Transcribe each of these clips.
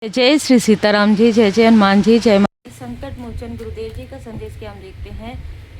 जय श्री सीताराम जी, जय जय हनुमान जी, जय संकट मोचन गुरुदेव जी का संदेश क्या हम देखते हैं।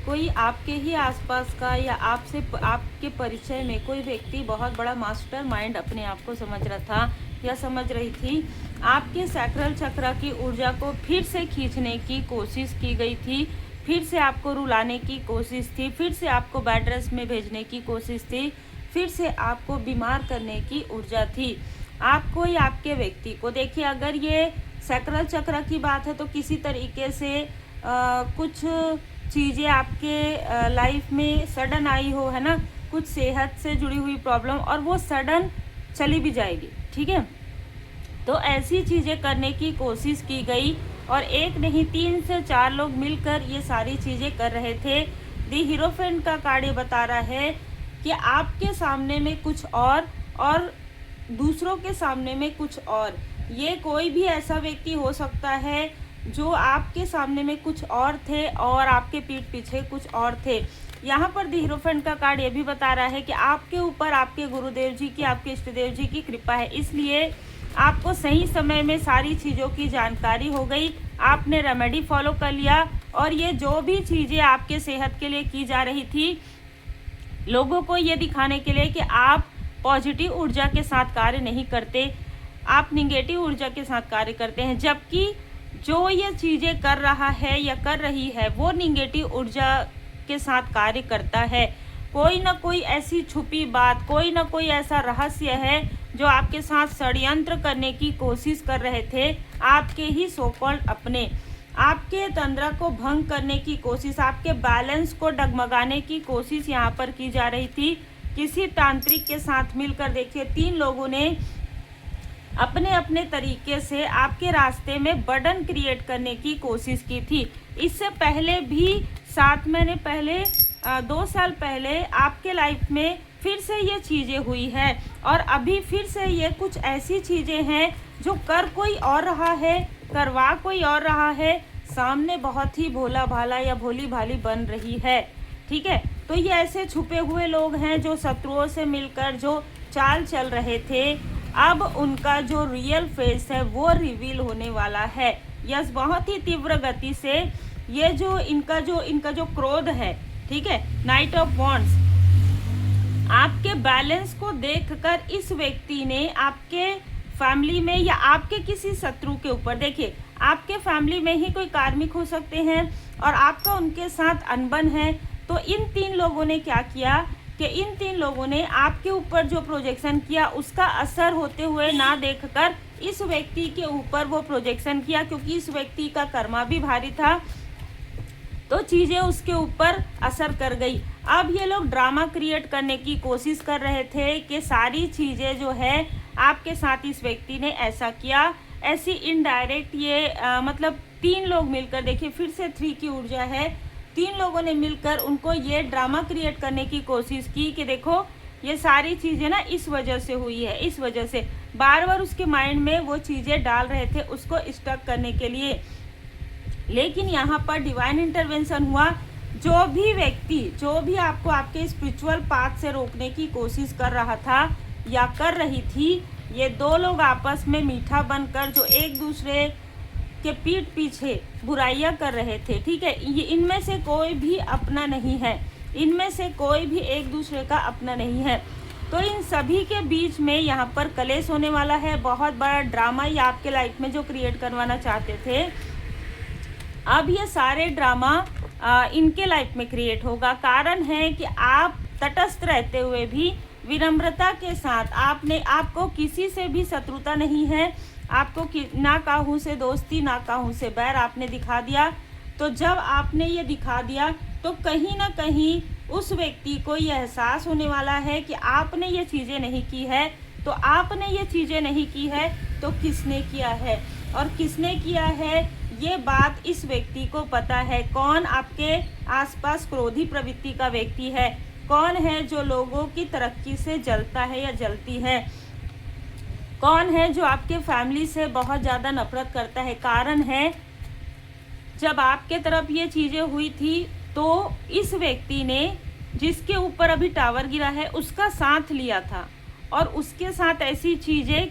कोई आपके ही आसपास का या आपके परिचय में कोई व्यक्ति बहुत बड़ा मास्टर माइंड अपने आप को समझ रहा था या समझ रही थी। आपके सैक्रल चक्र की ऊर्जा को फिर से खींचने की कोशिश की गई थी, फिर से आपको रुलाने की कोशिश थी, फिर से आपको बेड रेस्ट में भेजने की कोशिश थी, फिर से आपको बीमार करने की ऊर्जा थी। आपको या आपके व्यक्ति को देखिए, अगर ये सैक्रल चक्र की बात है तो किसी तरीके से कुछ चीज़ें आपके लाइफ में सडन आई हो, है ना, कुछ सेहत से जुड़ी हुई प्रॉब्लम, और वो सडन चली भी जाएगी, ठीक है। तो ऐसी चीज़ें करने की कोशिश की गई और एक नहीं 3 से 4 लोग मिलकर ये सारी चीज़ें कर रहे थे। दी हीरोफेंट का कार्ड ये बता रहा है कि आपके सामने में कुछ और दूसरों के सामने में कुछ और। ये कोई भी ऐसा व्यक्ति हो सकता है जो आपके सामने में कुछ और थे और आपके पीठ पीछे कुछ और थे। यहाँ पर दी हीरोफेंट का कार्ड ये भी बता रहा है कि आपके ऊपर आपके गुरुदेव जी की, आपके इष्ट देव जी की कृपा है, इसलिए आपको सही समय में सारी चीज़ों की जानकारी हो गई, आपने रेमेडी फॉलो कर लिया और ये जो भी चीज़ें आपके सेहत के लिए की जा रही थी, लोगों को ये दिखाने के लिए कि आप पॉजिटिव ऊर्जा के साथ कार्य नहीं करते, आप निगेटिव ऊर्जा के साथ कार्य करते हैं, जबकि जो ये चीज़ें कर रहा है या कर रही है वो निगेटिव ऊर्जा के साथ कार्य करता है। कोई ना कोई ऐसी छुपी बात, कोई ना कोई ऐसा रहस्य है जो आपके साथ षड्यंत्र करने की कोशिश कर रहे थे, आपके ही सो कॉल्ड अपने, आपके तंत्र को भंग करने की कोशिश, आपके बैलेंस को डगमगाने की कोशिश यहाँ पर की जा रही थी। किसी तांत्रिक के साथ मिलकर देखिए 3 लोगों ने अपने अपने तरीके से आपके रास्ते में बर्डन क्रिएट करने की कोशिश की थी। इससे पहले भी 7 महीने पहले 2 साल पहले आपके लाइफ में फिर से ये चीज़ें हुई है और अभी फिर से ये कुछ ऐसी चीज़ें हैं जो कर कोई और रहा है, करवा कोई और रहा है, सामने बहुत ही भोला भाला या भोली भाली बन रही है, ठीक है। तो ये ऐसे छुपे हुए लोग हैं जो शत्रुओं से मिलकर जो चाल चल रहे थे, अब उनका जो रियल फेस है वो रिवील होने वाला है। यस, बहुत ही तीव्र गति से ये जो इनका जो क्रोध है, ठीक है, नाइट ऑफ वॉन्ड्स, आपके बैलेंस को देखकर इस व्यक्ति ने आपके फैमिली में या आपके किसी शत्रु के ऊपर, देखिए आपके फैमिली में ही कोई कार्मिक हो सकते हैं और आपका उनके साथ अनबन है, तो इन 3 लोगों ने क्या किया कि इन 3 लोगों ने आपके ऊपर जो प्रोजेक्शन किया उसका असर होते हुए ना देखकर इस व्यक्ति के ऊपर वो प्रोजेक्शन किया, क्योंकि इस व्यक्ति का कर्मा भी भारी था तो चीज़ें उसके ऊपर असर कर गई। अब ये लोग ड्रामा क्रिएट करने की कोशिश कर रहे थे कि सारी चीज़ें जो है आपके साथ इस व्यक्ति ने ऐसा किया, ऐसी इनडायरेक्ट ये मतलब 3 लोग मिलकर, देखिए फिर से 3 की ऊर्जा है, 3 लोगों ने मिलकर उनको ये ड्रामा क्रिएट करने की कोशिश की कि देखो ये सारी चीज़ें ना इस वजह से हुई है, इस वजह से बार बार उसके माइंड में वो चीज़ें डाल रहे थे उसको स्टक करने के लिए। लेकिन यहाँ पर डिवाइन इंटरवेंशन हुआ। जो भी व्यक्ति, जो भी आपको आपके स्पिरिचुअल पाथ से रोकने की कोशिश कर रहा था या कर रही थी, ये 2 लोग आपस में मीठा बनकर जो एक दूसरे के पीठ पीछे बुराइयां कर रहे थे, ठीक है, ये इनमें से कोई भी अपना नहीं है, इनमें से कोई भी एक दूसरे का अपना नहीं है। तो इन सभी के बीच में यहाँ पर कलेश होने वाला है, बहुत बड़ा ड्रामा ये आपके लाइफ में जो क्रिएट करवाना चाहते थे, अब ये सारे ड्रामा इनके लाइफ में क्रिएट होगा। कारण है कि आप तटस्थ रहते हुए भी विनम्रता के साथ, आपको किसी से भी शत्रुता नहीं है, आपको ना काहू से दोस्ती ना काहू से बैर आपने दिखा दिया। तो जब आपने ये दिखा दिया तो कहीं ना कहीं उस व्यक्ति को ये एहसास होने वाला है कि आपने ये चीज़ें नहीं की है, तो आपने ये चीज़ें नहीं की है तो किसने किया है, और किसने किया है ये बात इस व्यक्ति को पता है। कौन आपके आसपास क्रोधी प्रवृत्ति का व्यक्ति है, कौन है जो लोगों की तरक्की से जलता है या जलती है, कौन है जो आपके फैमिली से बहुत ज़्यादा नफरत करता है। कारण है जब आपके तरफ ये चीज़ें हुई थी तो इस व्यक्ति ने, जिसके ऊपर अभी टावर गिरा है, उसका साथ लिया था और उसके साथ ऐसी चीज़ें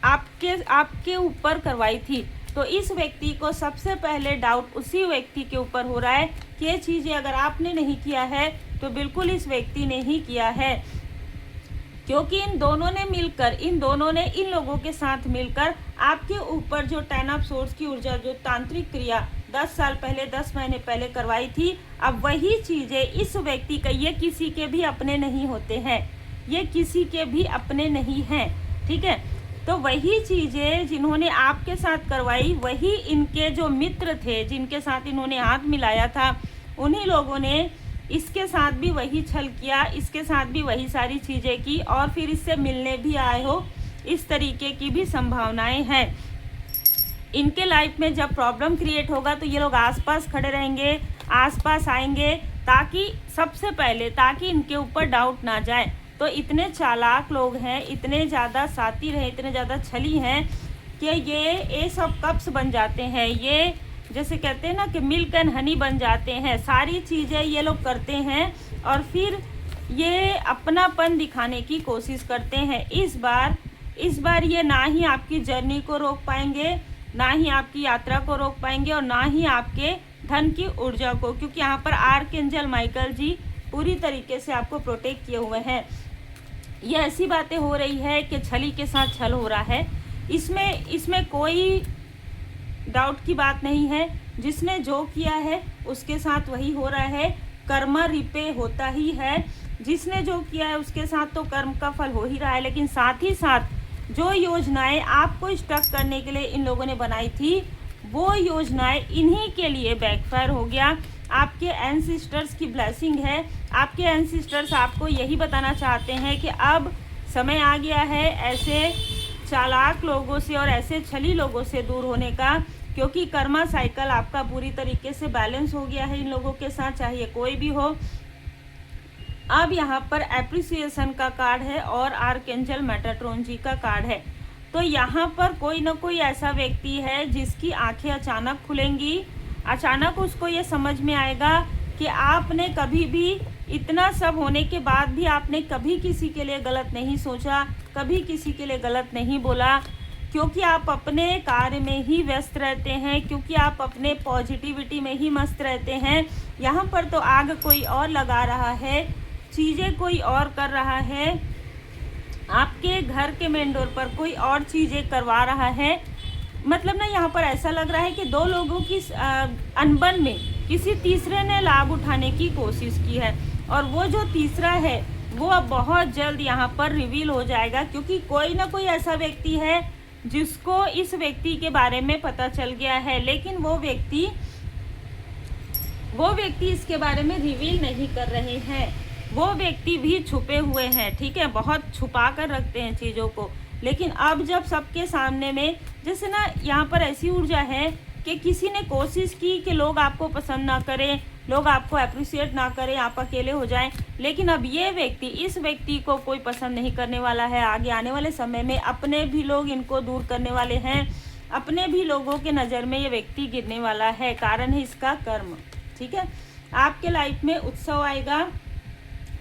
आपके ऊपर करवाई थी, तो इस व्यक्ति को सबसे पहले डाउट उसी व्यक्ति के ऊपर हो रहा है कि ये चीज़ें अगर आपने नहीं किया है तो बिल्कुल इस व्यक्ति ने ही किया है, क्योंकि इन दोनों ने इन लोगों के साथ मिलकर आपके ऊपर जो 10 ऑफ सोर्स की ऊर्जा, जो तांत्रिक क्रिया 10 साल पहले, 10 महीने पहले करवाई थी, अब वही चीज़ें इस व्यक्ति का, ये किसी के भी अपने नहीं होते हैं, ये किसी के भी अपने नहीं हैं, ठीक है। तो वही चीज़ें जिन्होंने आपके साथ करवाई, वही इनके जो मित्र थे जिनके साथ इन्होंने हाथ मिलाया था, उन्हीं लोगों ने इसके साथ भी वही छल किया, इसके साथ भी वही सारी चीज़ें की और फिर इससे मिलने भी आए हो, इस तरीके की भी संभावनाएं हैं। इनके लाइफ में जब प्रॉब्लम क्रिएट होगा तो ये लोग आसपास खड़े रहेंगे, आसपास आएंगे, ताकि सबसे पहले ताकि इनके ऊपर डाउट ना जाए। तो इतने चालाक लोग हैं, इतने ज़्यादा सातिर हैं, इतने ज़्यादा छली हैं कि ये सब कप्स बन जाते हैं, ये जैसे कहते हैं ना कि मिल्क एंड हनी बन जाते हैं। सारी चीज़ें ये लोग करते हैं और फिर ये अपनापन दिखाने की कोशिश करते हैं। इस बार ये ना ही आपकी जर्नी को रोक पाएंगे, ना ही आपकी यात्रा को रोक पाएंगे और ना ही आपके धन की ऊर्जा को, क्योंकि यहाँ पर आर्कएंजल माइकल जी पूरी तरीके से आपको प्रोटेक्ट किए हुए हैं। ये ऐसी बातें हो रही है कि छली के साथ छल हो रहा है, इसमें कोई डाउट की बात नहीं है। जिसने जो किया है उसके साथ वही हो रहा है, कर्म रिपे होता ही है। जिसने जो किया है उसके साथ तो कर्म का फल हो ही रहा है, लेकिन साथ ही साथ जो योजनाएं आपको स्टक करने के लिए इन लोगों ने बनाई थी, वो योजनाएं इन्हीं के लिए बैकफायर हो गया। आपके एंसेस्टर्स की ब्लेसिंग है, आपके एंसेस्टर्स आपको यही बताना चाहते हैं कि अब समय आ गया है ऐसे चालाक लोगों से और ऐसे छली लोगों से दूर होने का, क्योंकि कर्मा साइकिल आपका पूरी तरीके से बैलेंस हो गया है इन लोगों के साथ, चाहे कोई भी हो। अब यहाँ पर एप्रिसिएशन का कार्ड है और आर्कएंजल मेटाट्रॉन जी का कार्ड है। तो यहाँ पर कोई ना कोई ऐसा व्यक्ति है जिसकी आंखें अचानक खुलेंगी, अचानक उसको ये समझ में आएगा कि आपने कभी भी, इतना सब होने के बाद भी आपने कभी किसी के लिए गलत नहीं सोचा, कभी किसी के लिए गलत नहीं बोला, क्योंकि आप अपने कार्य में ही व्यस्त रहते हैं, क्योंकि आप अपने पॉजिटिविटी में ही मस्त रहते हैं। यहाँ पर तो आग कोई और लगा रहा है, चीज़ें कोई और कर रहा है, आपके घर के मेन डोर पर कोई और चीज़ें करवा रहा है। मतलब ना यहाँ पर ऐसा लग रहा है कि दो लोगों की अनबन में किसी तीसरे ने लाभ उठाने की कोशिश की है, और वो जो तीसरा है वो अब बहुत जल्द यहाँ पर रिवील हो जाएगा, क्योंकि कोई ना कोई ऐसा व्यक्ति है जिसको इस व्यक्ति के बारे में पता चल गया है, लेकिन वो व्यक्ति इसके बारे में रिवील नहीं कर रहे हैं। वो व्यक्ति भी छुपे हुए हैं, ठीक है, बहुत छुपा कर रखते हैं चीज़ों को। लेकिन अब जब सबके सामने में, जैसे ना यहाँ पर ऐसी ऊर्जा है कि किसी ने कोशिश की कि लोग आपको पसंद ना करें, लोग आपको अप्रिशिएट ना करें, आप अकेले हो जाएं, लेकिन अब ये व्यक्ति, इस व्यक्ति को कोई पसंद नहीं करने वाला है। आगे आने वाले समय में अपने भी लोग इनको दूर करने वाले हैं, अपने भी लोगों के नज़र में ये व्यक्ति गिरने वाला है। कारण है इसका कर्म, ठीक है। आपके लाइफ में उत्सव आएगा,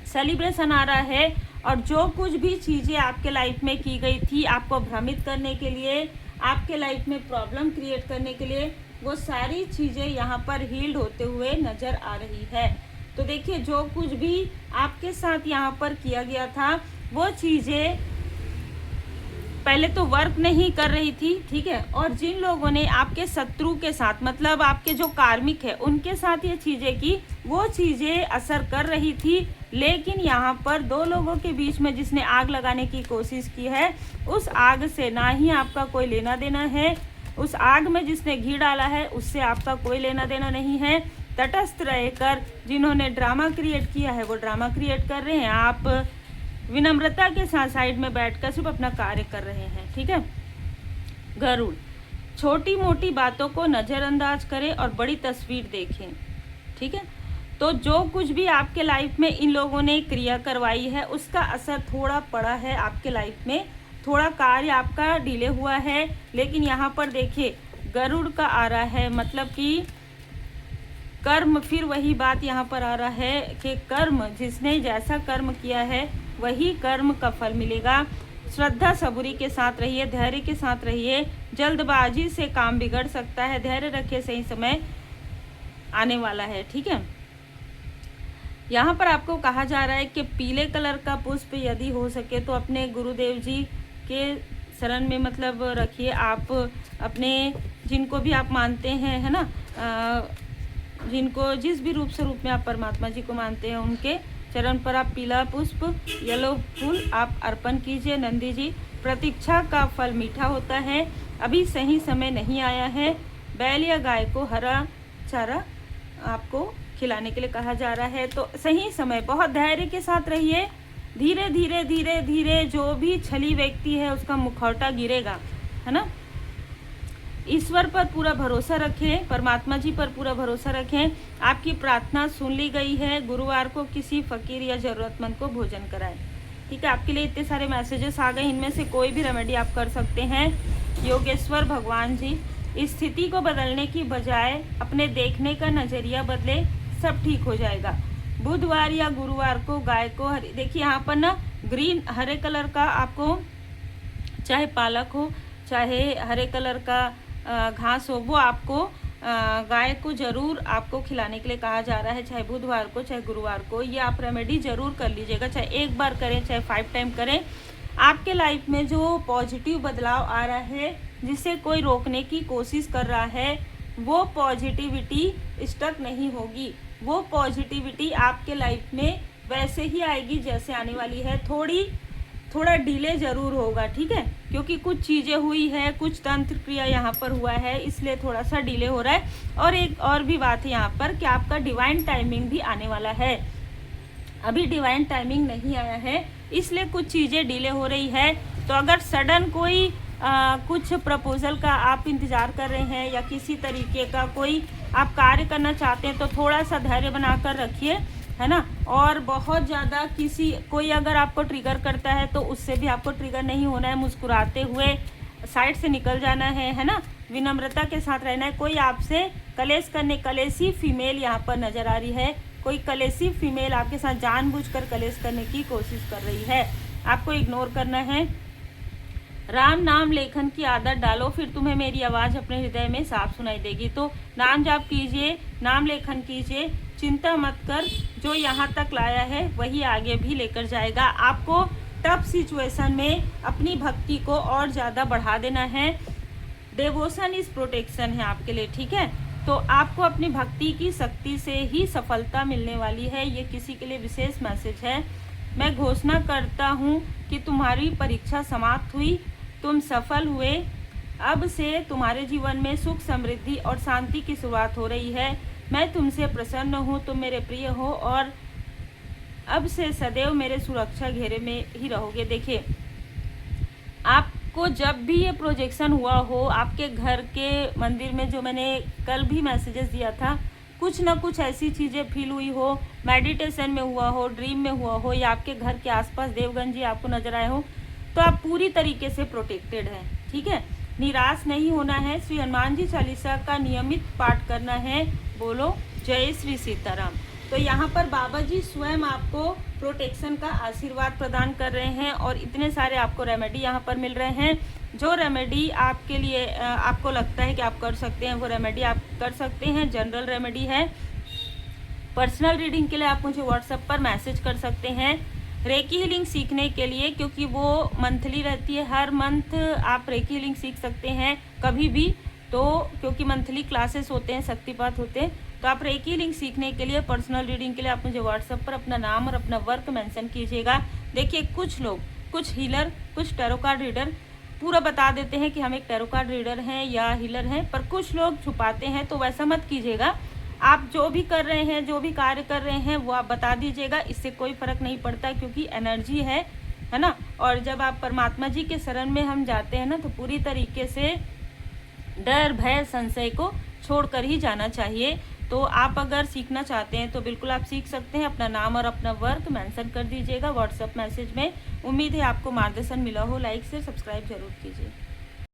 सेलिब्रेशन आ रहा है, और जो कुछ भी चीज़ें आपके लाइफ में की गई थी आपको भ्रमित करने के लिए, आपके लाइफ में प्रॉब्लम क्रिएट करने के लिए, वो सारी चीज़ें यहाँ पर हील्ड होते हुए नज़र आ रही है। तो देखिए, जो कुछ भी आपके साथ यहाँ पर किया गया था वो चीज़ें पहले तो वर्क नहीं कर रही थी, ठीक है, और जिन लोगों ने आपके शत्रु के साथ, मतलब आपके जो कार्मिक है उनके साथ ये चीज़ें की, वो चीज़ें असर कर रही थी। लेकिन यहाँ पर दो लोगों के बीच में जिसने आग लगाने की कोशिश की है, उस आग से ना ही आपका कोई लेना देना है, उस आग में जिसने घी डाला है उससे आपका कोई लेना देना नहीं है। तटस्थ रहकर जिन्होंने ड्रामा क्रिएट किया है वो ड्रामा क्रिएट कर रहे हैं, आप विनम्रता के साथ साइड में बैठकर सिर्फ अपना कार्य कर रहे हैं, ठीक है। गरुड़, छोटी मोटी बातों को नज़रअंदाज करें और बड़ी तस्वीर देखें, ठीक है। तो जो कुछ भी आपके लाइफ में इन लोगों ने क्रिया करवाई है उसका असर थोड़ा पड़ा है आपके लाइफ में, थोड़ा कार्य आपका डिले हुआ है। लेकिन यहाँ पर देखिए गरुड़ का आ रहा है, मतलब कि कर्म, फिर वही बात यहाँ पर आ रहा है कि कर्म, जिसने जैसा कर्म किया है वही कर्म का फल मिलेगा। श्रद्धा सबूरी के साथ रहिए, धैर्य के साथ रहिए। जल्दबाजी से काम बिगड़ सकता है, धैर्य रखिए, सही समय आने वाला है। ठीक है, यहाँ पर आपको कहा जा रहा है कि पीले कलर का पुष्प यदि हो सके तो अपने गुरुदेव जी के शरण में मतलब रखिए। आप अपने जिनको भी आप मानते हैं, है ना, जिनको जिस भी रूप में आप परमात्मा जी को मानते हैं, उनके चरण पर आप पीला पुष्प, येलो फूल आप अर्पण कीजिए। नंदी जी, प्रतीक्षा का फल मीठा होता है, अभी सही समय नहीं आया है। बैल या गाय को हरा चारा आपको खिलाने के लिए कहा जा रहा है। तो सही समय, बहुत धैर्य के साथ रहिए। धीरे धीरे धीरे धीरे जो भी छली व्यक्ति है उसका मुखौटा गिरेगा, है ना। ईश्वर पर पूरा भरोसा रखें, परमात्मा जी पर पूरा भरोसा रखें। आपकी प्रार्थना सुन ली गई है। गुरुवार को किसी फकीर या जरूरतमंद को भोजन कराएं। ठीक है, आपके लिए इतने सारे मैसेजेस आ गए, इनमें से कोई भी रेमेडी आप कर सकते हैं। योगेश्वर भगवान जी, इस स्थिति को बदलने की बजाय अपने देखने का नजरिया बदले, सब ठीक हो जाएगा। बुधवार या गुरुवार को गाय को देखिए यहाँ पर ना ग्रीन हरे कलर का आपको, चाहे पालक हो चाहे हरे कलर का घास हो, वो आपको गाय को जरूर आपको खिलाने के लिए कहा जा रहा है, चाहे बुधवार को चाहे गुरुवार को। ये आप रेमेडी जरूर कर लीजिएगा, चाहे एक बार करें चाहे 5 टाइम करें। आपके लाइफ में जो पॉजिटिव बदलाव आ रहा है, जिसे कोई रोकने की कोशिश कर रहा है, वो पॉजिटिविटी स्टक नहीं होगी। वो पॉजिटिविटी आपके लाइफ में वैसे ही आएगी जैसे आने वाली है। थोड़ा डिले जरूर होगा, ठीक है, क्योंकि कुछ चीज़ें हुई है, कुछ तंत्र क्रिया यहाँ पर हुआ है, इसलिए थोड़ा सा डिले हो रहा है। और एक और भी बात है यहाँ पर कि आपका डिवाइन टाइमिंग भी आने वाला है। अभी डिवाइन टाइमिंग नहीं आया है, इसलिए कुछ चीज़ें डिले हो रही है। तो अगर सडन कोई कुछ प्रपोजल का आप इंतज़ार कर रहे हैं या किसी तरीके का कोई आप कार्य करना चाहते हैं, तो थोड़ा सा धैर्य बनाकर रखिए, है ना। और बहुत ज़्यादा कोई अगर आपको ट्रिगर करता है तो उससे भी आपको ट्रिगर नहीं होना है। मुस्कुराते हुए साइड से निकल जाना है ना। विनम्रता के साथ रहना है। कोई आपसे कलेशी फीमेल यहाँ पर नज़र आ रही है। कोई कलेशी फीमेल आपके साथ जानबूझकर कलेश करने की कोशिश कर रही है, आपको इग्नोर करना है। राम नाम लेखन की आदत डालो, फिर तुम्हें मेरी आवाज़ अपने हृदय में साफ सुनाई देगी। तो नाम जाप कीजिए, नाम लेखन कीजिए, चिंता मत कर, जो यहाँ तक लाया है वही आगे भी लेकर जाएगा। आपको टफ सिचुएशन में अपनी भक्ति को और ज़्यादा बढ़ा देना है। डेवोशन इज प्रोटेक्शन है आपके लिए, ठीक है। तो आपको अपनी भक्ति की शक्ति से ही सफलता मिलने वाली है। ये किसी के लिए विशेष मैसेज है। मैं घोषणा करता हूँ कि तुम्हारी परीक्षा समाप्त हुई, तुम सफल हुए। अब से तुम्हारे जीवन में सुख, समृद्धि और शांति की शुरुआत हो रही है। मैं तुमसे प्रसन्न हूँ, तुम मेरे प्रिय हो और अब से सदैव मेरे सुरक्षा घेरे में ही रहोगे। देखिए, आपको जब भी ये प्रोजेक्शन हुआ हो, आपके घर के मंदिर में जो मैंने कल भी मैसेजेस दिया था, कुछ ना कुछ ऐसी चीज़ें फील हुई हो, मेडिटेशन में हुआ हो, ड्रीम में हुआ हो, या आपके घर के आसपास देवगन जी आपको नजर आए हो, तो आप पूरी तरीके से प्रोटेक्टेड हैं, ठीक है। निराश नहीं होना है। श्री हनुमान जी चालीसा का नियमित पाठ करना है। बोलो जय श्री सीताराम। तो यहाँ पर बाबा जी स्वयं आपको प्रोटेक्शन का आशीर्वाद प्रदान कर रहे हैं और इतने सारे आपको रेमेडी यहाँ पर मिल रहे हैं। जो रेमेडी आपके लिए आपको लगता है कि आप कर सकते हैं, वो रेमेडी आप कर सकते हैं। जनरल रेमेडी है। पर्सनल रीडिंग के लिए आप मुझे व्हाट्सएप पर मैसेज कर सकते हैं। रेकी हीलिंग सीखने के लिए, क्योंकि वो मंथली रहती है, हर मंथ आप रेकी हीलिंग सीख सकते हैं कभी भी। तो क्योंकि मंथली क्लासेस होते हैं, शक्तिपात होते हैं, तो आप रेकी हीलिंग सीखने के लिए, पर्सनल रीडिंग के लिए आप मुझे व्हाट्सएप पर अपना नाम और अपना वर्क मेंशन कीजिएगा। देखिए, कुछ लोग, कुछ हीलर, कुछ टैरो कार्ड रीडर पूरा बता देते हैं कि हम एक टैरो कार्ड रीडर हैं या हीलर हैं, पर कुछ लोग छुपाते हैं, तो वैसा मत कीजिएगा। आप जो भी कर रहे हैं, जो भी कार्य कर रहे हैं, वो आप बता दीजिएगा। इससे कोई फर्क नहीं पड़ता, क्योंकि एनर्जी है ना। और जब आप परमात्मा जी के शरण में हम जाते हैं ना, तो पूरी तरीके से डर, भय, संशय को छोड़कर ही जाना चाहिए। तो आप अगर सीखना चाहते हैं तो बिल्कुल आप सीख सकते हैं। अपना नाम और अपना वर्क मेंशन कर दीजिएगा व्हाट्सएप मैसेज में। उम्मीद है आपको मार्गदर्शन मिला हो। लाइक से सब्सक्राइब जरूर कीजिए।